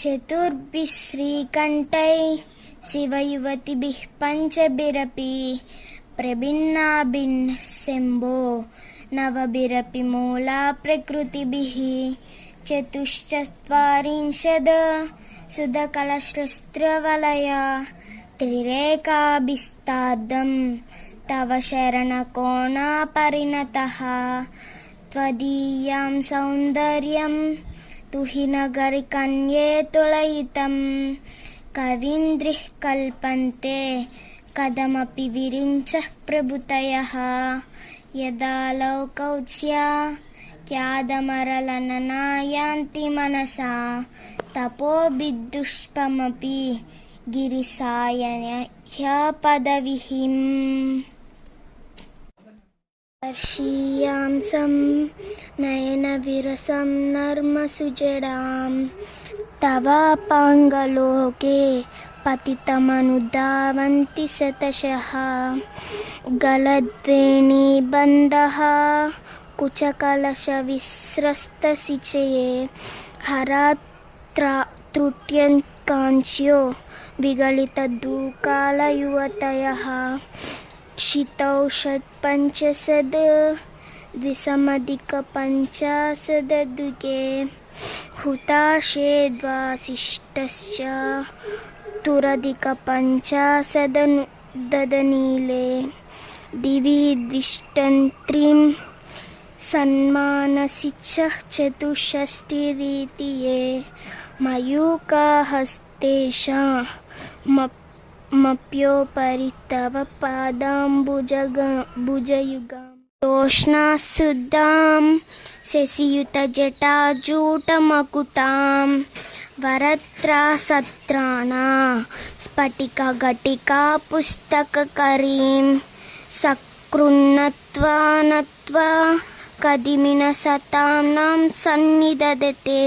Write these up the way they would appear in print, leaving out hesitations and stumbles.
चतुर्भिः श्रीकण्ठैः शिवयुवतिभिः पञ्चभिरपि प्रभिन्नाभिन्नः शम्भो नवभिरपि मूला प्रकृतिभिः चतुश्चत्वारिंशद् सुधकलशस्त्रवलया त्रिरेखाभिस्तार्धं तव शरणकोणापरिणतः त्वदीयं सौन्दर्यं तुहिनगरिकन्ये तुलयितं कवीन्द्रिः कल्पन्ते कदमपि विरिञ्चः प्रभृतयः यदा लौकौत्स्या क्यादमरलननायान्ति मनसा तपोभिदुष्पमपि गिरिसायनह्यपदविहिम् वर्षीयांसं नयनविरसं नर्मसुजडां तवापाङ्गलोके पतितमनुधावन्ति शतशः गलद्वेणीबन्धः कुचकलशविस्रस्तसिचये हरात्रुट्यकाङ्क्ष्यो विगलितदूकालयुवतयः क्षितौ षट्पञ्चशद् द्विसमधिकपञ्चाशदुगे हुताशे द्वासिष्ठश्च तुरधिकपञ्चाशदनीले दिवि द्विष्टन्त्रिं सन्मानसि च चतुष्षष्टिरिति ये मयूखहस्तेषामप्योपरि तव पादाम्बुजयुगां तोष्णाशुद्धां शशियुतजटाजूटमकुटां वरत्रासत्राणा स्फटिकघटिका पुस्तककरीं सकृन्नत्वा नत्वा कदिमिनसतां सन्निदधते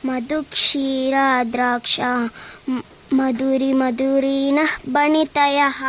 मधुक्षीरा द्राक्षा मधुरिमधुरिणः बणितयः।